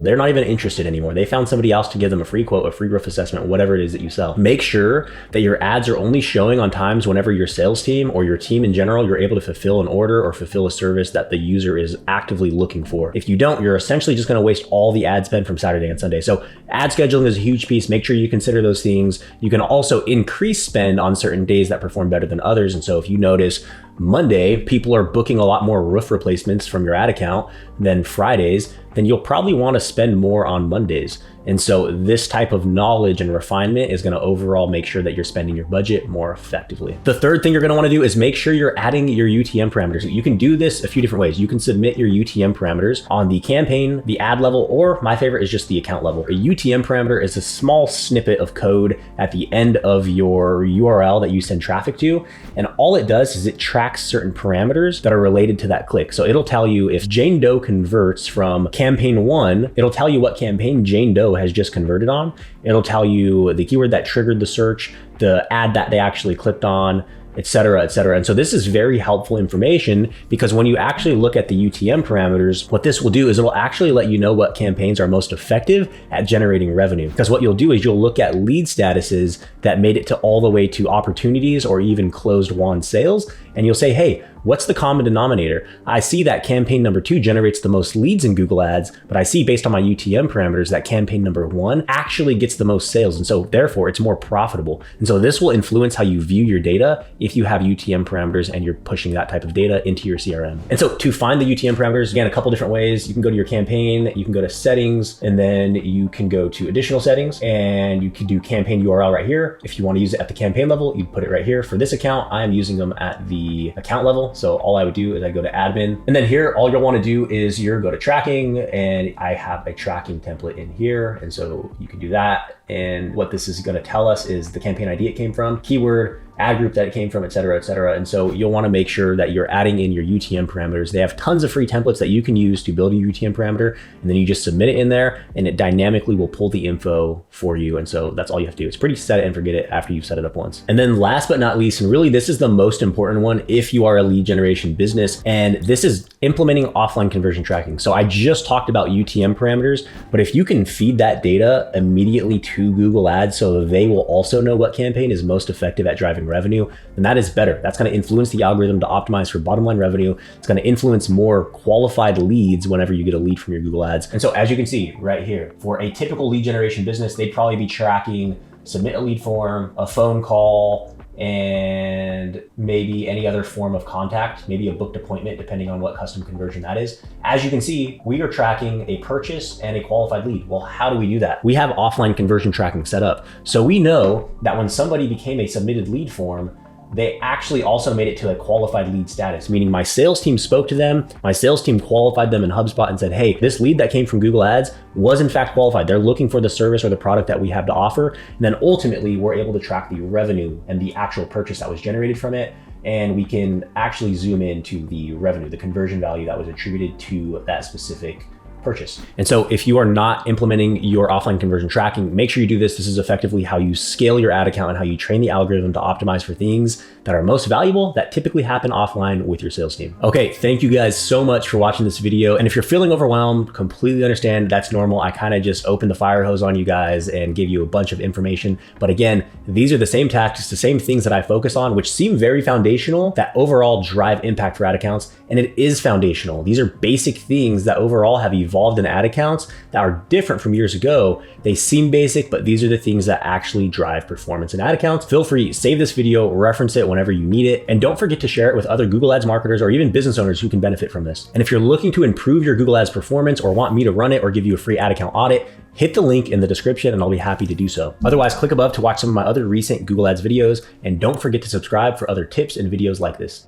They're not even interested anymore. They found somebody else to give them a free quote, a free growth assessment, whatever it is that you sell. Make sure that your ads are only showing on times whenever your sales team or your team in general, you're able to fulfill an order or fulfill a service that the user is actively looking for. If you don't, you're essentially just going to waste all the ad spend from Saturday and Sunday. So ad scheduling is a huge piece. Make sure you consider those things. You can also increase spend on certain days that perform better than others. And so if you notice Monday, people are booking a lot more roof replacements from your ad account than Fridays, then you'll probably want to spend more on Mondays. And so this type of knowledge and refinement is going to overall make sure that you're spending your budget more effectively. The third thing you're going to want to do is make sure you're adding your UTM parameters. You can do this a few different ways. You can submit your UTM parameters on the campaign, the ad level, or my favorite is just the account level. A UTM parameter is a small snippet of code at the end of your URL that you send traffic to. And all it does is it tracks certain parameters that are related to that click. So it'll tell you if Jane Doe converts from campaign 1, it'll tell you what campaign Jane Doe has just converted on. It'll tell you the keyword that triggered the search, the ad that they actually clicked on, et cetera, et cetera. And so this is very helpful information because when you actually look at the UTM parameters, what this will do is it'll actually let you know what campaigns are most effective at generating revenue. Because what you'll do is you'll look at lead statuses that made it to all the way to opportunities or even closed won sales. And you'll say, hey, what's the common denominator? I see that campaign number 2 generates the most leads in Google Ads, but I see based on my UTM parameters that campaign number 1 actually gets the most sales. And so therefore it's more profitable. And so this will influence how you view your data if you have UTM parameters and you're pushing that type of data into your CRM. And so to find the UTM parameters, again, a couple different ways. You can go to your campaign, you can go to settings, and then you can go to additional settings and you can do campaign URL right here. If you want to use it at the campaign level, you put it right here. For this account, I am using them at the account level. So all I would do is I go to admin, and then here, all you'll want to do is you go to tracking, and I have a tracking template in here. And so you can do that. And what this is going to tell us is the campaign ID it came from, keyword, ad group that it came from, et cetera, et cetera. And so you'll want to make sure that you're adding in your UTM parameters. They have tons of free templates that you can use to build a UTM parameter, and then you just submit it in there and it dynamically will pull the info for you. And so that's all you have to do. It's pretty set it and forget it after you've set it up once. And then last but not least, and really this is the most important one if you are a lead generation business, and this is implementing offline conversion tracking. So I just talked about UTM parameters, but if you can feed that data immediately to Google Ads so they will also know what campaign is most effective at driving revenue, then that is better. That's going to influence the algorithm to optimize for bottom line revenue. It's going to influence more qualified leads whenever you get a lead from your Google Ads. And so as you can see right here, for a typical lead generation business, they'd probably be tracking submit a lead form, a phone call, and maybe any other form of contact, maybe a booked appointment, depending on what custom conversion that is. As you can see, we are tracking a purchase and a qualified lead. Well, how do we do that? We have offline conversion tracking set up. So we know that when somebody became a submitted lead form, they actually also made it to a qualified lead status, meaning my sales team spoke to them, my sales team qualified them in HubSpot and said, hey, this lead that came from Google Ads was in fact qualified. They're looking for the service or the product that we have to offer. And then ultimately we're able to track the revenue and the actual purchase that was generated from it. And we can actually zoom into the revenue, the conversion value that was attributed to that specific purchase. And so if you are not implementing your offline conversion tracking, make sure you do this. This is effectively how you scale your ad account and how you train the algorithm to optimize for things that are most valuable that typically happen offline with your sales team. Okay, thank you guys so much for watching this video. And if you're feeling overwhelmed, completely understand, that's normal. I kind of just opened the fire hose on you guys and gave you a bunch of information. But again, these are the same tactics, the same things that I focus on, which seem very foundational, that overall drive impact for ad accounts. And it is foundational. These are basic things that overall have evolved in ad accounts that are different from years ago. They seem basic, but these are the things that actually drive performance in ad accounts. Feel free, save this video, reference it whenever you need it, and don't forget to share it with other Google Ads marketers or even business owners who can benefit from this. And if you're looking to improve your Google Ads performance or want me to run it or give you a free ad account audit, hit the link in the description and I'll be happy to do so. Otherwise, click above to watch some of my other recent Google Ads videos, and don't forget to subscribe for other tips and videos like this.